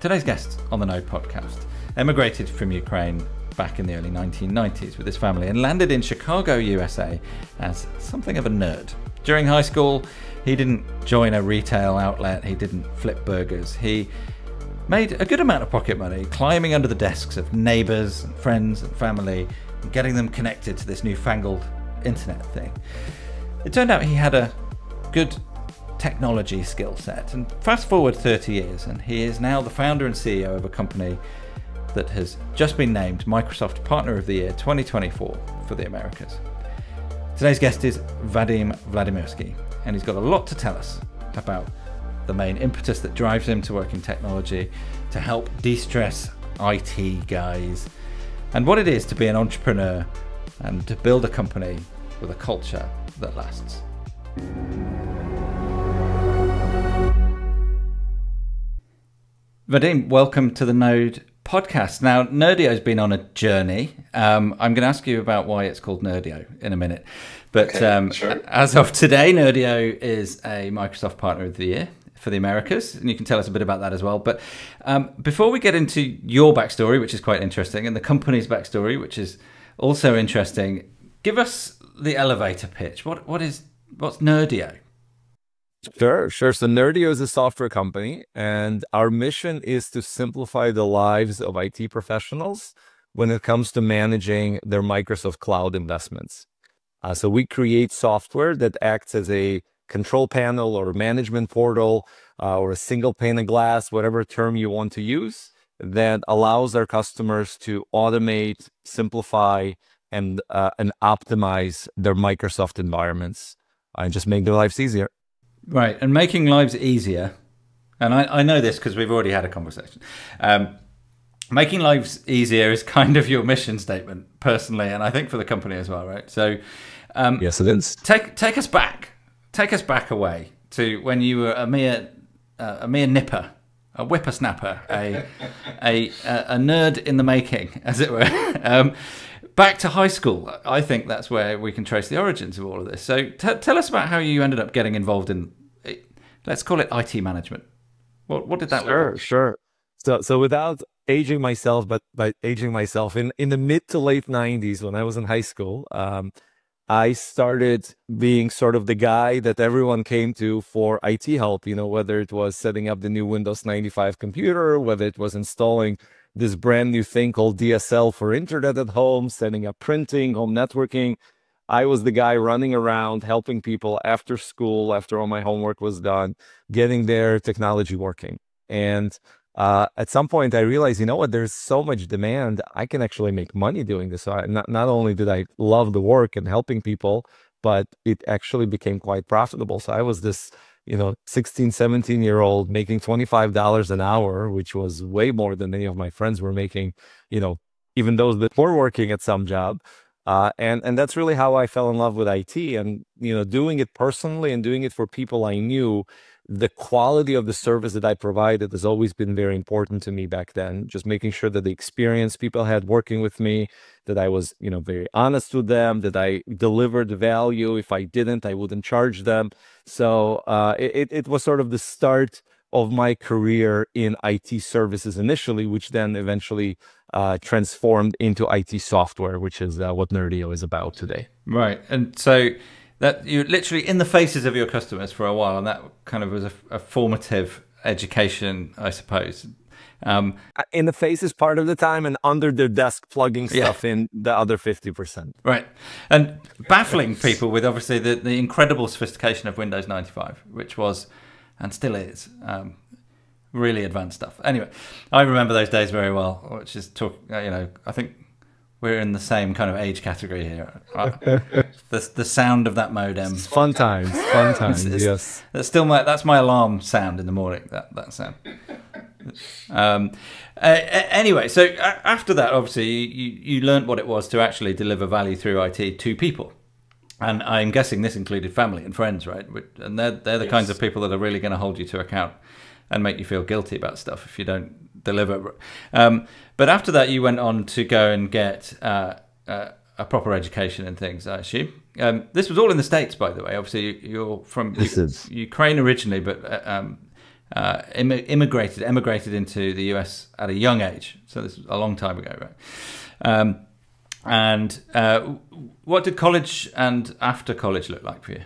Today's guest on the Node podcast emigrated from Ukraine back in the early 1990s with his family and landed in Chicago, USA as something of a nerd. During high school, he didn't join a retail outlet, he didn't flip burgers, he made a good amount of pocket money climbing under the desks of neighbours and friends and family and getting them connected to this newfangled internet thing. It turned out he had a good technology skill set, and fast forward 30 years and he is now the founder and CEO of a company that has just been named Microsoft Partner of the Year 2024 for the Americas. Today's guest is Vadim Vladmirskiy, and he's got a lot to tell us about the main impetus that drives him to work in technology, to help de-stress IT guys, and what it is to be an entrepreneur and to build a company with a culture that lasts. Vadim, welcome to the Node podcast. Now, Nerdio has been on a journey. I'm going to ask you about why it's called Nerdio in a minute. But sure. As of today, Nerdio is a Microsoft Partner of the Year for the Americas, and you can tell us a bit about that as well. But before we get into your backstory, which is quite interesting, and the company's backstory, which is also interesting, give us the elevator pitch. What's Nerdio? Sure. So Nerdio is a software company, and our mission is to simplify the lives of IT professionals when it comes to managing their Microsoft Cloud investments. So we create software that acts as a control panel or management portal or a single pane of glass, whatever term you want to use, that allows our customers to automate, simplify, and optimize their Microsoft environments and just make their lives easier. Right, and making lives easier, and I know this because we've already had a conversation. Making lives easier is kind of your mission statement, personally, and I think for the company as well, right? So, yes, it is. Take us back away to when you were a mere nipper, a whippersnapper, a nerd in the making, as it were. Back to high school, I think that's where we can trace the origins of all of this. So tell us about how you ended up getting involved in, let's call it IT management. What did that look like? Sure. So without aging myself, but by aging myself, in the mid to late 90s, when I was in high school, I started being sort of the guy that everyone came to for IT help, whether it was setting up the new Windows 95 computer, whether it was installing this brand new thing called DSL for internet at home, setting up printing, home networking. I was the guy running around helping people after school, after all my homework was done, getting their technology working. And at some point I realized, there's so much demand, I can actually make money doing this. So not only did I love the work and helping people, but it actually became quite profitable. So I was this 16, 17-year-old making $25 an hour, which was way more than any of my friends were making, even those that were working at some job. And that's really how I fell in love with IT, and, doing it personally and doing it for people I knew. The quality of the service that I provided has always been very important to me back then, just making sure that the experience people had working with me, that I was, very honest with them, that I delivered value. If I didn't, I wouldn't charge them. So it was sort of the start of my career in IT services initially, which then eventually transformed into IT software, which is what Nerdio is about today. Right. And so that you're literally in the faces of your customers for a while, and that kind of was a formative education, I suppose. In the faces part of the time, and under their desk plugging stuff in the other 50%. Right. And baffling people with obviously the incredible sophistication of Windows 95, which was, and still is, really advanced stuff. Anyway, I remember those days very well, which is I think we're in the same kind of age category here. The sound of that modem. It's fun times, yes. That's my alarm sound in the morning, that sound. Anyway, so after that, obviously, you learned what it was to actually deliver value through IT to people. And I'm guessing this included family and friends, right? And they're the kinds of people that are really going to hold you to account and make you feel guilty about stuff if you don't deliver. But after that, you went on to go and get a proper education and things, I assume. This was all in the States, by the way. Obviously, you're from Ukraine originally, but emigrated into the US at a young age. So this was a long time ago, right? What did college and after college look like for you?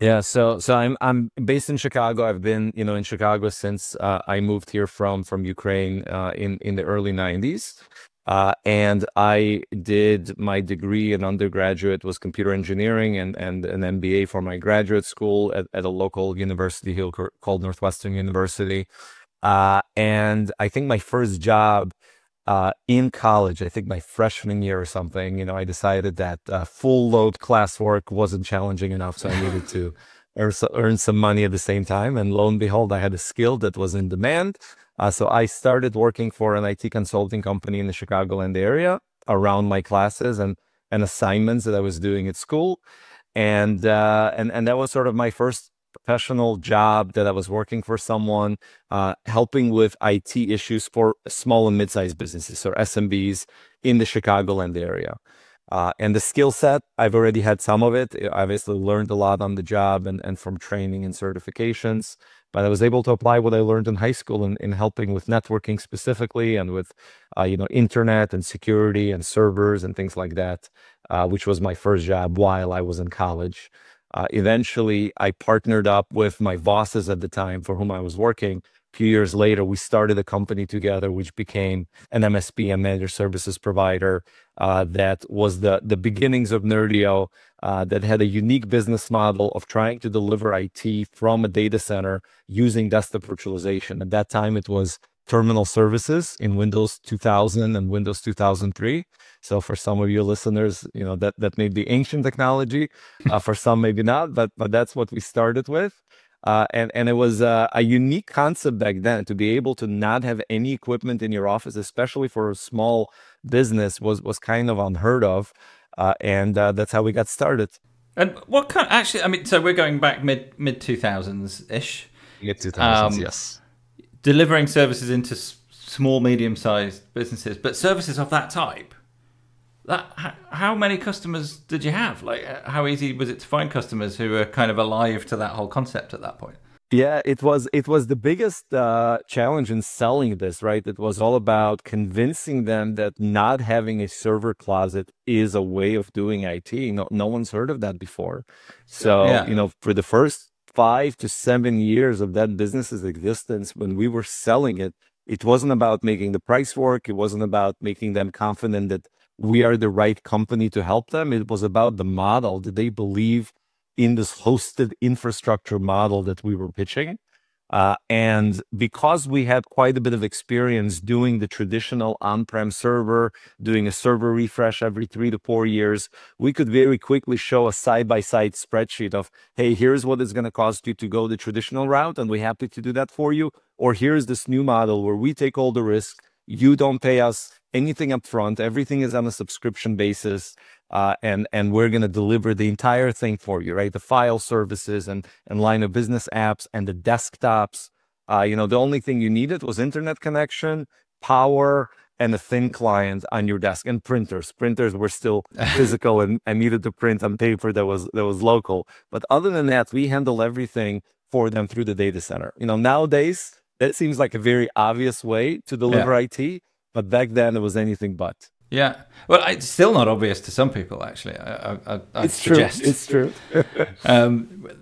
Yeah, so I'm based in Chicago. I've been in Chicago since I moved here from Ukraine in the early 90s. And I did my degree in undergraduate was computer engineering and an MBA for my graduate school at a local university here called Northwestern University. And I think my first job in college, I think my freshman year or something, I decided that full load classwork wasn't challenging enough. So I needed to earn some money at the same time. And lo and behold, I had a skill that was in demand. So I started working for an IT consulting company in the Chicagoland area around my classes and assignments that I was doing at school. And that was sort of my first professional job, that I was working for someone, helping with IT issues for small and mid-sized businesses or SMBs in the Chicagoland area. And the skill set, I've already had some of it. I obviously learned a lot on the job and from training and certifications, but I was able to apply what I learned in high school in helping with networking specifically and with, internet and security and servers and things like that, which was my first job while I was in college. Eventually, I partnered up with my bosses at the time for whom I was working. A few years later, we started a company together, which became an MSP, a managed services provider, that was the beginnings of Nerdio, that had a unique business model of trying to deliver IT from a data center using desktop virtualization. At that time, it was terminal services in Windows 2000 and Windows 2003. So for some of your listeners, that may be ancient technology. For some, maybe not, but that's what we started with. And it was a unique concept back then to be able to not have any equipment in your office, especially for a small business, was kind of unheard of. And that's how we got started. And what kind? Actually, I mean, so we're going back mid 2000s ish. Mid 2000s, yes. Delivering services into small, medium-sized businesses, but services of that type. How many customers did you have? Like, how easy was it to find customers who were kind of alive to that whole concept at that point? Yeah, it was the biggest challenge in selling this, right? It was all about convincing them that not having a server closet is a way of doing IT. No one's heard of that before. So, yeah. For the first 5 to 7 years of that business's existence, when we were selling it, it wasn't about making the price work. It wasn't about making them confident that we are the right company to help them. It was about the model. Did they believe in this hosted infrastructure model that we were pitching? And because we had quite a bit of experience doing the traditional on-prem server, doing a server refresh every 3 to 4 years, we could very quickly show a side-by-side spreadsheet of, hey, here's what it's going to cost you to go the traditional route, and we're happy to do that for you. Or here's this new model where we take all the risk. You don't pay us anything up front. Everything is on a subscription basis. And we're going to deliver the entire thing for you, right? The file services and line of business apps and the desktops. The only thing you needed was internet connection, power, and a thin client on your desk, and printers. Printers were still physical and needed to print on paper that was local. But other than that, we handle everything for them through the data center. Nowadays, that seems like a very obvious way to deliver IT, but back then it was anything but. Yeah. Well, it's still not obvious to some people, actually. I suggest. True. It's true.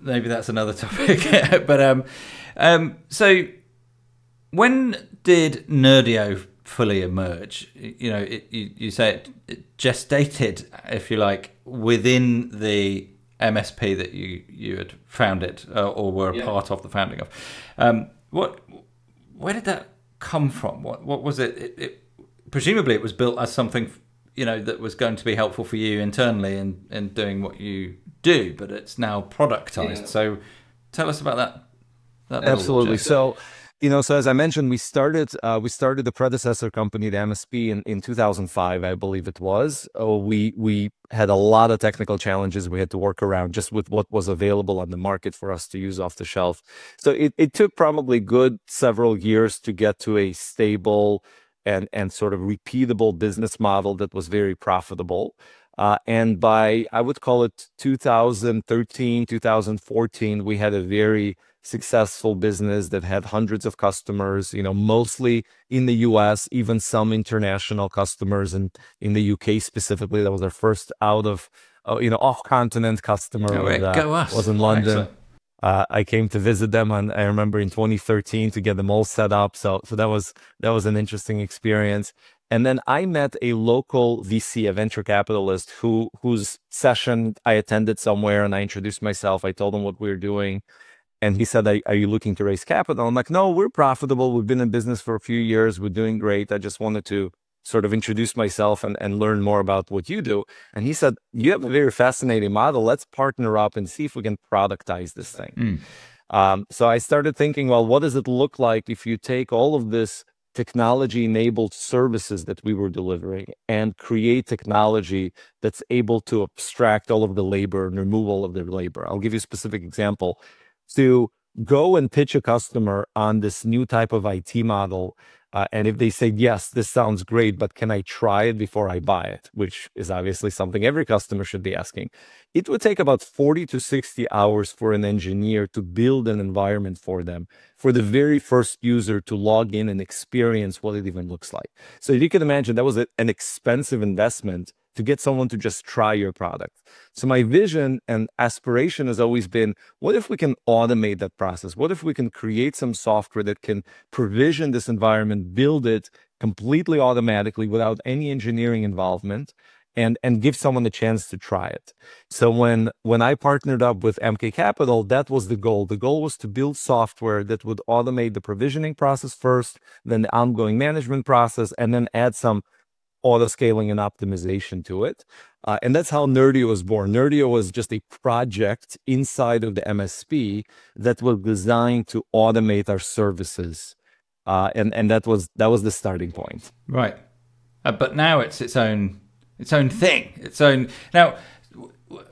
Maybe that's another topic. But so when did Nerdio fully emerge? You say it gestated, if you like, within the MSP that you had founded or were a part of the founding of. Where did that come from? What was it? Presumably it was built as something, that was going to be helpful for you internally in doing what you do, but it's now productized. Yeah. So tell us about that. Absolutely. So as I mentioned, we started the predecessor company, the MSP, in 2005, I believe it was. We had a lot of technical challenges we had to work around just with what was available on the market for us to use off the shelf. So it took probably good several years to get to a stable and sort of repeatable business model that was very profitable. And by, I would call it 2013, 2014, we had a very successful business that had hundreds of customers, mostly in the US, even some international customers, and in the UK specifically. That was our first out of, off-continent customer. Go us. Was in London. I came to visit them, and I remember in 2013 to get them all set up. So that was an interesting experience. And then I met a local VC, a venture capitalist, whose session I attended somewhere, and I introduced myself. I told him what we were doing. And he said, are you looking to raise capital? I'm like, no, we're profitable. We've been in business for a few years. We're doing great. I just wanted to sort of introduce myself and learn more about what you do. And he said, you have a very fascinating model. Let's partner up and see if we can productize this thing. So I started thinking, well, what does it look like if you take all of this technology-enabled services that we were delivering and create technology that's able to abstract all of the labor and remove all of the labor? I'll give you a specific example. To go and pitch a customer on this new type of IT model, and if they say, yes, this sounds great, but can I try it before I buy it? Which is obviously something every customer should be asking. It would take about 40 to 60 hours for an engineer to build an environment for them, for the very first user to log in and experience what it even looks like. So you can imagine that was an expensive investment to get someone to just try your product. So my vision and aspiration has always been, what if we can automate that process? What if we can create some software that can provision this environment, build it completely automatically without any engineering involvement, and give someone a chance to try it? So when I partnered up with MK Capital, that was the goal. The goal was to build software that would automate the provisioning process first, then the ongoing management process, and then add some auto scaling and optimization to it. And that's how Nerdio was born. Nerdio was just a project inside of the MSP that was designed to automate our services. And that was the starting point. Right. But now it's its own thing. Now,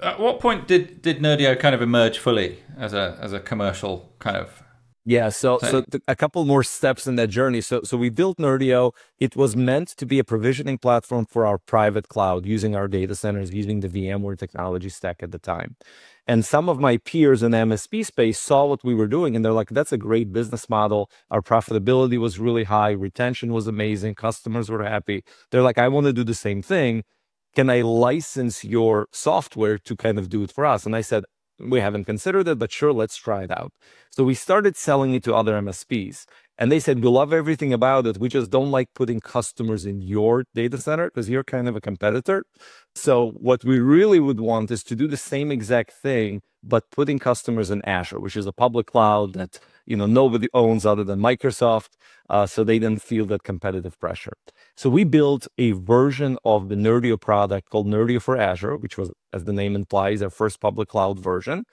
at what point did Nerdio kind of emerge fully as a commercial kind of? Yeah, so a couple more steps in that journey. So we built Nerdio. It was meant to be a provisioning platform for our private cloud, using our data centers, using the VMware technology stack at the time. And some of my peers in the MSP space saw what we were doing, and they're like, that's a great business model. Our profitability was really high. Retention was amazing. Customers were happy. They're like, I want to do the same thing. Can I license your software to kind of do it for us? And I said, we haven't considered it, but sure, let's try it out. So we started selling it to other MSPs, and they said, we love everything about it. We just don't like putting customers in your data center because you're kind of a competitor. So what we really would want is to do the same exact thing, but putting customers in Azure, which is a public cloud that nobody owns other than Microsoft, so they didn't feel that competitive pressure. So we built a version of the Nerdio product called Nerdio for Azure, which was, as the name implies, our first public cloud version.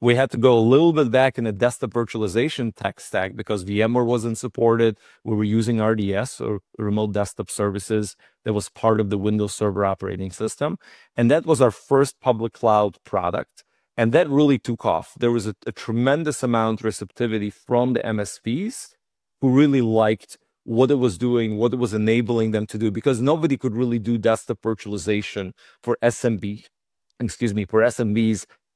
We had to go a little bit back in the desktop virtualization tech stack because VMware wasn't supported. We were using RDS, or remote desktop services, that was part of the Windows Server operating system. And that was our first public cloud product. And that really took off. There was a tremendous amount of receptivity from the MSPs who really liked what it was doing, what it was enabling them to do, because nobody could really do desktop virtualization for SMBs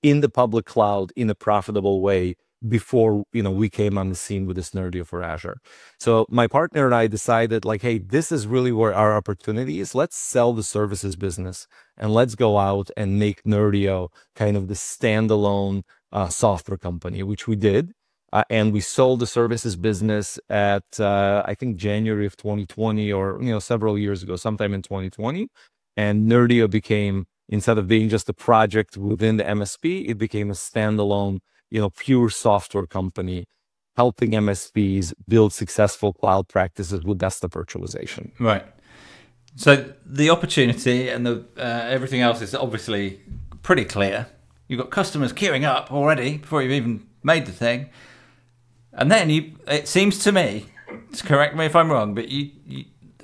in the public cloud in a profitable way before we came on the scene with this Nerdio for Azure. So my partner and I decided, like, hey, this is really where our opportunity is. Let's sell the services business and let's go out and make Nerdio kind of the standalone software company, which we did. And we sold the services business at, I think, January of 2020, or, several years ago, sometime in 2020. And Nerdio became, instead of being just a project within the MSP, it became a standalone, pure software company, helping MSPs build successful cloud practices with desktop virtualization. Right. So the opportunity and everything else is obviously pretty clear. You've got customers queuing up already before you've even made the thing. And then it seems to me, correct me if I'm wrong, but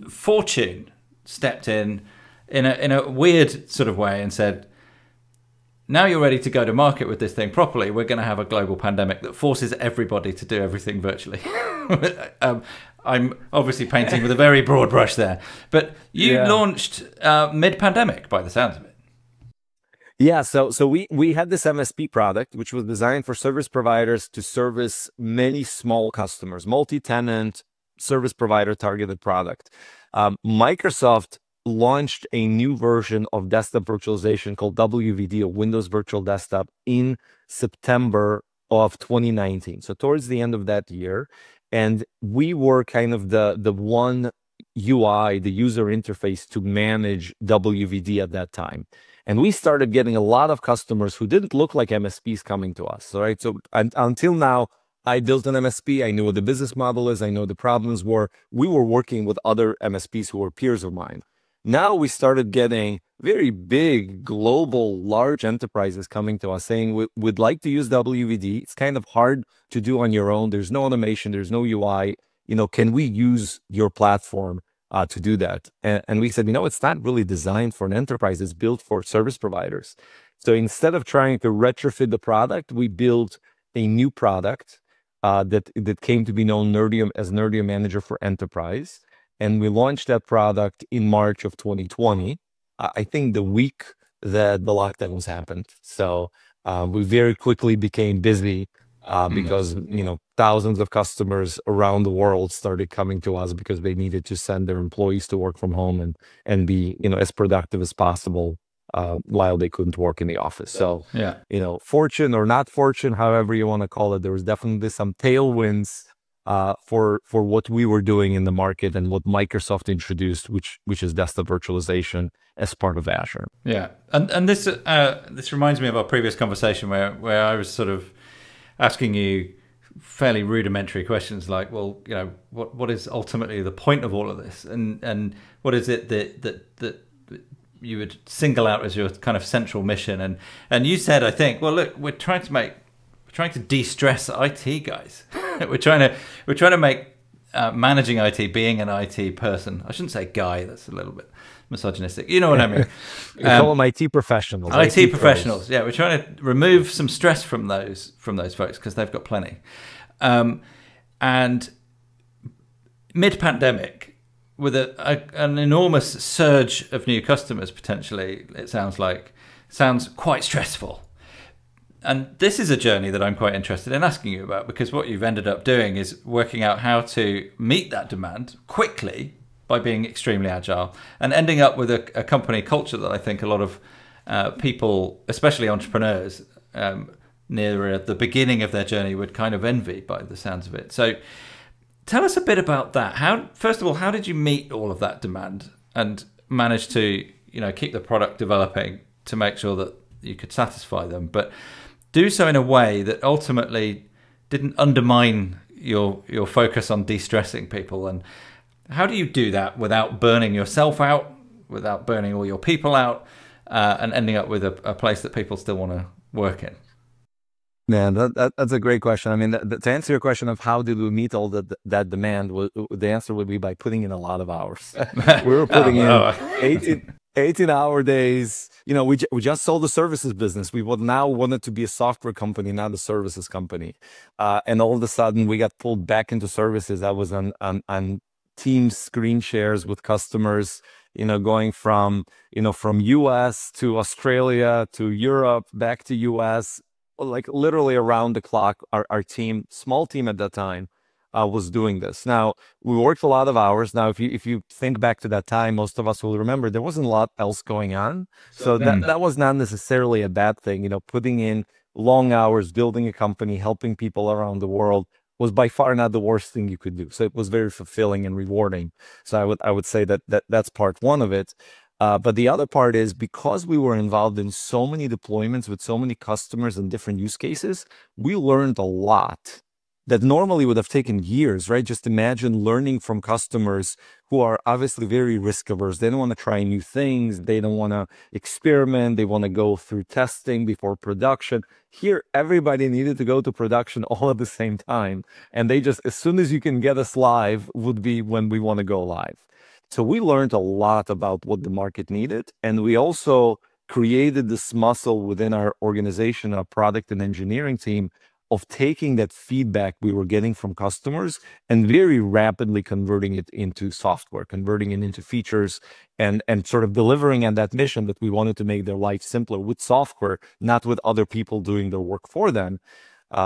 Fortune stepped in a weird sort of way and said, now you're ready to go to market with this thing properly. We're going to have a global pandemic that forces everybody to do everything virtually. I'm obviously painting with a very broad brush there, but you launched mid-pandemic by the sounds of it. Yeah, so we had this MSP product, which was designed for service providers to service many small customers, multi-tenant service provider targeted product. Microsoft launched a new version of desktop virtualization called WVD, or Windows Virtual Desktop, in September of 2019. So towards the end of that year, and we were kind of the one UI, the user interface to manage WVD at that time. And we started getting a lot of customers who didn't look like MSPs coming to us, right? So until now, I built an MSP. I knew what the business model is. I know the problems were. We were working with other MSPs who were peers of mine. Now we started getting very big, global, large enterprises coming to us saying, we'd like to use WVD. It's kind of hard to do on your own. There's no automation. There's no UI. Can we use your platform to do that? And we said, it's not really designed for an enterprise. It's built for service providers. So instead of trying to retrofit the product, we built a new product that came to be known as Nerdio Manager for Enterprise. And we launched that product in March of 2020, I think the week that the lockdowns happened. So we very quickly became busy because, thousands of customers around the world started coming to us because they needed to send their employees to work from home and be, as productive as possible while they couldn't work in the office. So, yeah, fortune or not fortune, however you want to call it, there was definitely some tailwinds for what we were doing in the market and what Microsoft introduced, which is desktop virtualization as part of Azure. Yeah, and this reminds me of our previous conversation where I was sort of asking you fairly rudimentary questions like, well, what is ultimately the point of all of this, and what is it that you would single out as your kind of central mission? And you said, I think, well, look, we're trying to de-stress IT guys. we're trying to make managing IT, being an IT person. I shouldn't say guy. That's a little bit misogynistic. You know what I mean? We call them IT professionals. IT professionals. Pros. Yeah, we're trying to remove some stress from those folks because they've got plenty. And mid-pandemic, with an enormous surge of new customers potentially, it sounds quite stressful. And this is a journey that I'm quite interested in asking you about, because what you've ended up doing is working out how to meet that demand quickly by being extremely agile and ending up with a company culture that I think a lot of people, especially entrepreneurs, near the beginning of their journey would kind of envy by the sounds of it. So tell us a bit about that. First of all, how did you meet all of that demand and manage to, keep the product developing to make sure that you could satisfy them, but do so in a way that ultimately didn't undermine your focus on de-stressing people? And how do you do that without burning yourself out, without burning all your people out, and ending up with a place that people still want to work in? Man, that's a great question. I mean, to answer your question of how did we meet all that demand, the answer would be by putting in a lot of hours. We were putting in 18-hour days. We just sold the services business. We would now wanted to be a software company, not a services company. And all of a sudden, we got pulled back into services. I was on Teams screen shares with customers, going from US to Australia to Europe, back to US, like literally around the clock. Our team, small team at that time, was doing this. Now, we worked a lot of hours. Now, if you think back to that time, most of us will remember there wasn't a lot else going on. So that was not necessarily a bad thing. Putting in long hours, building a company, helping people around the world was by far not the worst thing you could do. So it was very fulfilling and rewarding. So I would say that's part one of it. But the other part is, because we were involved in so many deployments with so many customers and different use cases, we learned a lot that normally would have taken years, right? Just imagine learning from customers who are obviously very risk averse. They don't want to try new things. They don't want to experiment. They want to go through testing before production. Here, everybody needed to go to production all at the same time. And they just, as soon as you can get us live, would be when we want to go live. So we learned a lot about what the market needed. And we also created this muscle within our organization, our product and engineering team, of taking that feedback we were getting from customers and very rapidly converting it into software, converting it into features, and sort of delivering on that mission that we wanted to make their life simpler with software, not with other people doing their work for them.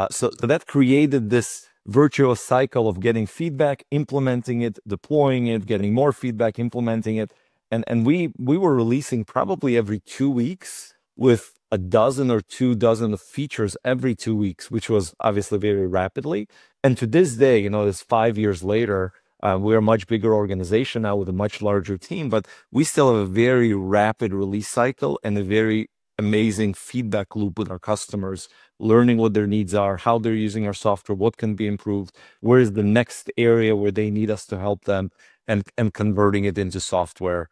So that created this virtuous cycle of getting feedback, implementing it, deploying it, getting more feedback, implementing it. And we were releasing probably every 2 weeks with a dozen or 2 dozen of features every 2 weeks, which was obviously very rapidly. And to this day, you know, this 5 years later, we're a much bigger organization now with a much larger team, but we still have a very rapid release cycle and a very amazing feedback loop with our customers, learning what their needs are, how they're using our software, what can be improved, where is the next area where they need us to help them, and converting it into software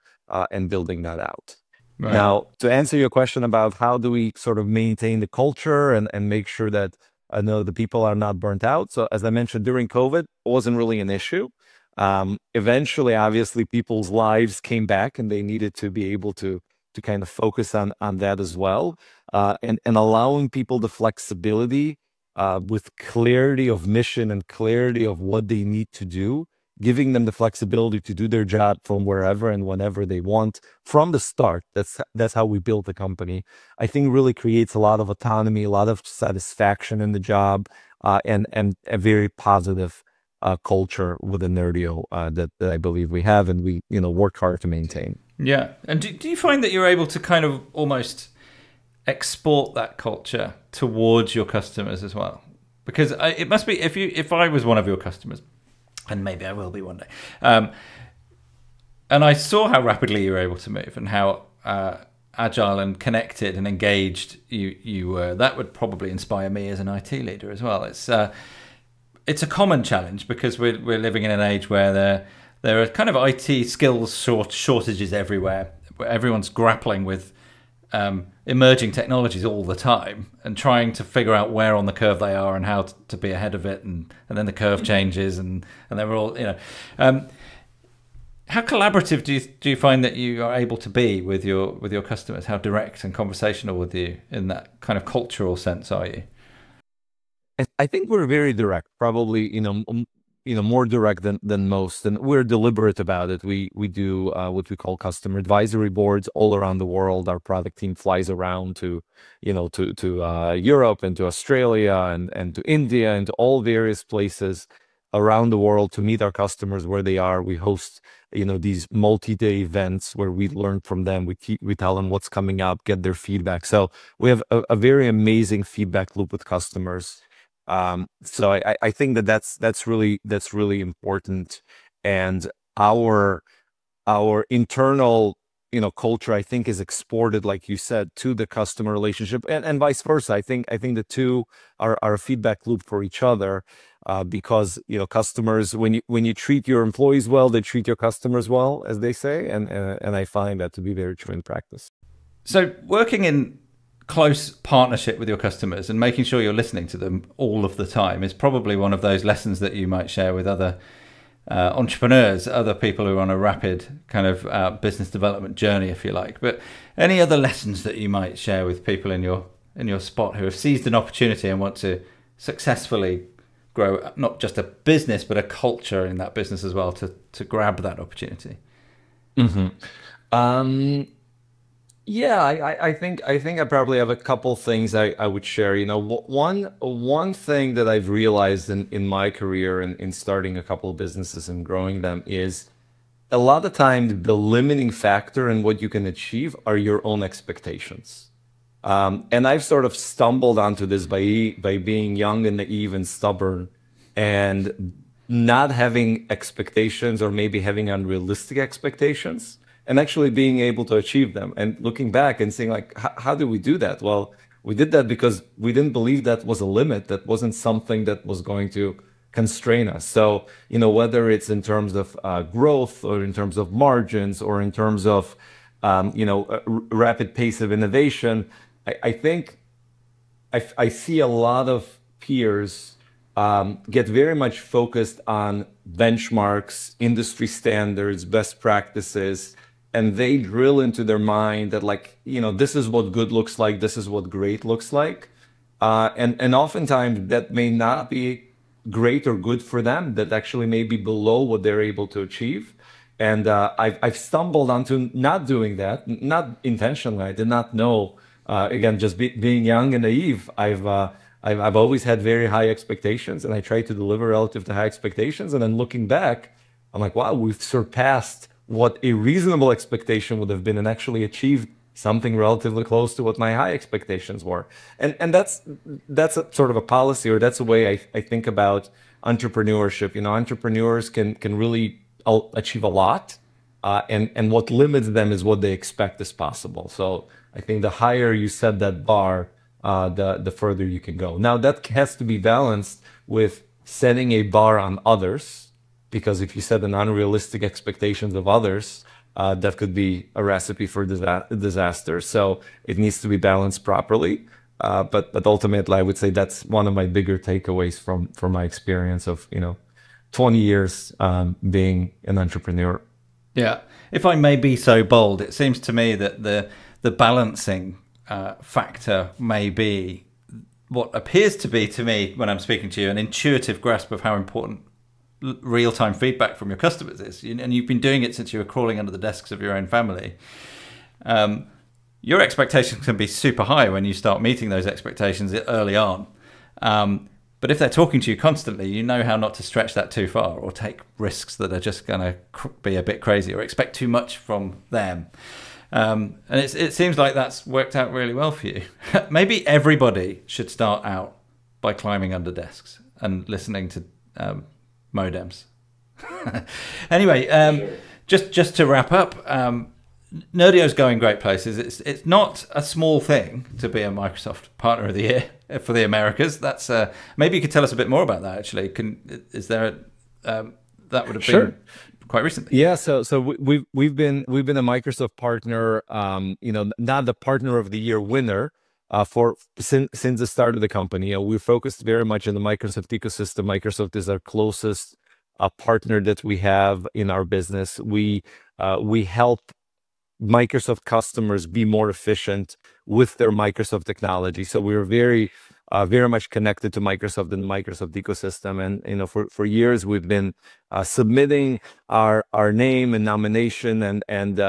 and building that out. Right. Now, to answer your question about how do we sort of maintain the culture and make sure that the people are not burnt out. So as I mentioned, during COVID, it wasn't really an issue. Eventually, obviously, people's lives came back and they needed to be able to kind of focus on that as well. And allowing people the flexibility with clarity of mission and clarity of what they need to do, giving them the flexibility to do their job from wherever and whenever they want from the start. That's how we built the company. I think really creates a lot of autonomy, a lot of satisfaction in the job, and a very positive culture within Nerdio that I believe we have, and we work hard to maintain. Yeah, and do you find that you're able to kind of almost export that culture towards your customers as well? Because it must be, if I was one of your customers, and maybe I will be one day, and I saw how rapidly you were able to move and how agile and connected and engaged you were, that would probably inspire me as an IT leader as well. It's a common challenge because we're living in an age where there are kind of IT skills shortages everywhere. Everyone's grappling with emerging technologies all the time and trying to figure out where on the curve they are and how to be ahead of it. And then the curve changes and they're all, how collaborative do you find that you are able to be with your customers? How direct and conversational with you in that kind of cultural sense are you? I think we're very direct, probably, more direct than most, and we're deliberate about it. We do what we call customer advisory boards all around the world. Our product team flies around to Europe and to Australia and to India and to all various places around the world to meet our customers where they are. We host these multi-day events where we learn from them. We tell them what's coming up, get their feedback. So we have a very amazing feedback loop with customers. So I think that's really important, and our internal culture, I think, is exported, like you said, to the customer relationship, and vice versa. I think the two are a feedback loop for each other, because customers, when you treat your employees well, they treat your customers well, as they say, and I find that to be very true in practice. So working in close partnership with your customers and making sure you're listening to them all of the time is probably one of those lessons that you might share with other entrepreneurs, other people who are on a rapid kind of business development journey, if you like. But any other lessons that you might share with people in your spot who have seized an opportunity and want to successfully grow not just a business but a culture in that business as well to grab that opportunity? Mm-hmm. Yeah, I think I probably have a couple things I would share. One thing that I've realized in my career in starting a couple of businesses and growing them is a lot of times the limiting factor in what you can achieve are your own expectations. And I've sort of stumbled onto this by being young and naive and stubborn and not having expectations, or maybe having unrealistic expectations, and actually being able to achieve them, and looking back and saying, like, how did we do that? Well, we did that because we didn't believe that was a limit, that wasn't something that was going to constrain us. So, whether it's in terms of growth, or in terms of margins, or in terms of, a rapid pace of innovation, I think I see a lot of peers get very much focused on benchmarks, industry standards, best practices, and they drill into their mind that, like, this is what good looks like, this is what great looks like. And oftentimes that may not be great or good for them, that actually may be below what they're able to achieve. And I've stumbled onto not doing that, not intentionally. I did not know. Again, just being young and naive, I've always had very high expectations, and I try to deliver relative to high expectations. And then looking back, I'm like, wow, we've surpassed what a reasonable expectation would have been, and actually achieved something relatively close to what my high expectations were. And that's a sort of a policy, or that's a way I think about entrepreneurship. You know, entrepreneurs can really achieve a lot, and what limits them is what they expect is possible. So I think the higher you set that bar, the further you can go. Now that has to be balanced with setting a bar on others, because if you set an unrealistic expectations of others, that could be a recipe for disaster. So it needs to be balanced properly. But ultimately, I would say that's one of my bigger takeaways from my experience of 20 years being an entrepreneur. Yeah, if I may be so bold, it seems to me that the balancing factor may be what appears to be, to me, when I'm speaking to you, an intuitive grasp of how important real-time feedback from your customers is. And you've been doing it since you were crawling under the desks of your own family. Your expectations can be super high when you start meeting those expectations early on. But if they're talking to you constantly, you know how not to stretch that too far, or take risks that are just going to be a bit crazy, or expect too much from them. And it seems like that's worked out really well for you. Maybe everybody should start out by climbing under desks and listening to modems. Anyway, sure. just to wrap up, Nerdio's going great places. It's not a small thing to be a Microsoft Partner of the Year for the Americas. That's maybe you could tell us a bit more about that. Actually, is there that would have Sure. been quite recently? Yeah, so we've been a Microsoft partner, not the Partner of the Year winner since the start of the company. We're focused very much in the Microsoft ecosystem. Microsoft is our closest partner that we have in our business. We help Microsoft customers be more efficient with their Microsoft technology. So we're very much connected to Microsoft and the Microsoft ecosystem. And for years we've been submitting our name and nomination and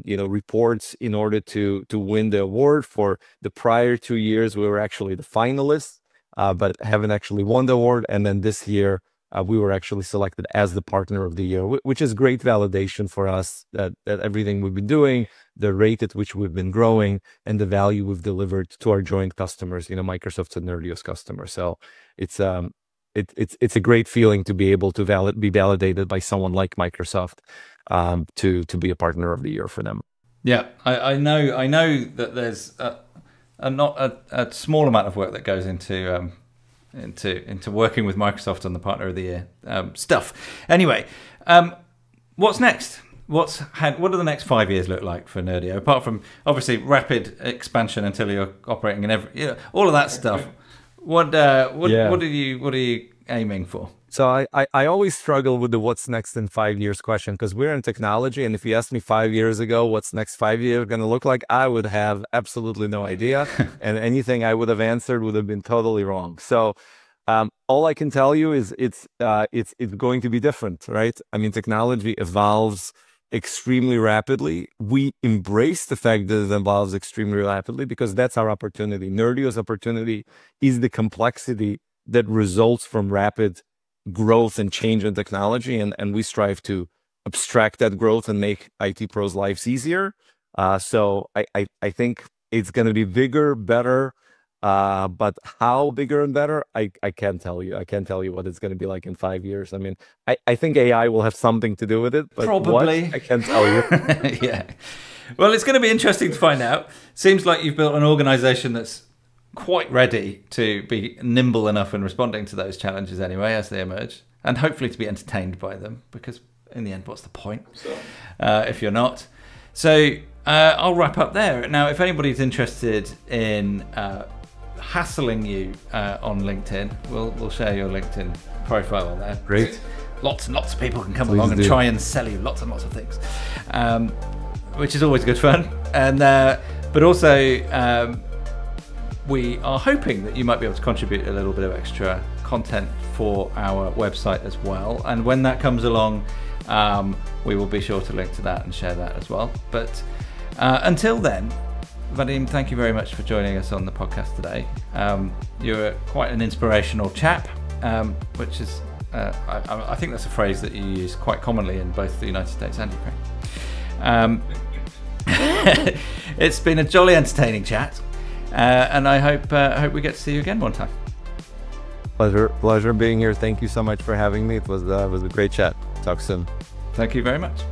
reports in order to win the award. For the prior 2 years, we were actually the finalists, but haven't actually won the award. And then this year, we were actually selected as the Partner of the Year, which is great validation for us that everything we've been doing, the rate at which we've been growing, and the value we've delivered to our joint customers, Microsoft and Nerdio's customers. So it's a great feeling to be able to be validated by someone like Microsoft, to be a Partner of the Year for them. Yeah, I know that there's not a small amount of work that goes into working with Microsoft on the Partner of the Year stuff. Anyway, what's next? What do the next 5 years look like for Nerdio? Apart from obviously rapid expansion until you're operating in all of that stuff. What are you aiming for? So I always struggle with the what's next in 5 years question, because we're in technology, and if you asked me 5 years ago what's next 5 years going to look like, I would have absolutely no idea, and anything I would have answered would have been totally wrong. So all I can tell you is it's going to be different, right? I mean, technology evolves extremely rapidly. We embrace the fact that it evolves extremely rapidly because that's our opportunity. Nerdio's opportunity is the complexity that results from rapid growth and change in technology, and we strive to abstract that growth and make IT pros' lives easier. So I think it's going to be bigger, better, but how bigger and better, I can't tell you. I can't tell you what it's going to be like in 5 years. I mean, I think AI will have something to do with it, but probably what, I can't tell you. Yeah. Well, it's going to be interesting to find out. Seems like you've built an organization that's quite ready to be nimble enough in responding to those challenges anyway as they emerge, and hopefully to be entertained by them, because in the end, what's the point if you're not? So I'll wrap up there. Now, if anybody's interested in hassling you on LinkedIn, we'll share your LinkedIn profile on there. Great. Lots and lots of people can come along and try and sell you lots and lots of things, which is always good fun. And but also we are hoping that you might be able to contribute a little bit of extra content for our website as well. And when that comes along, we will be sure to link to that and share that as well. But until then, Vadim, thank you very much for joining us on the podcast today. You're quite an inspirational chap, which is, I think that's a phrase that you use quite commonly in both the United States and Ukraine. It's been a jolly entertaining chat, and I hope we get to see you again one time. Pleasure being here. Thank you so much for having me. It was a great chat. Talk soon. Thank you very much.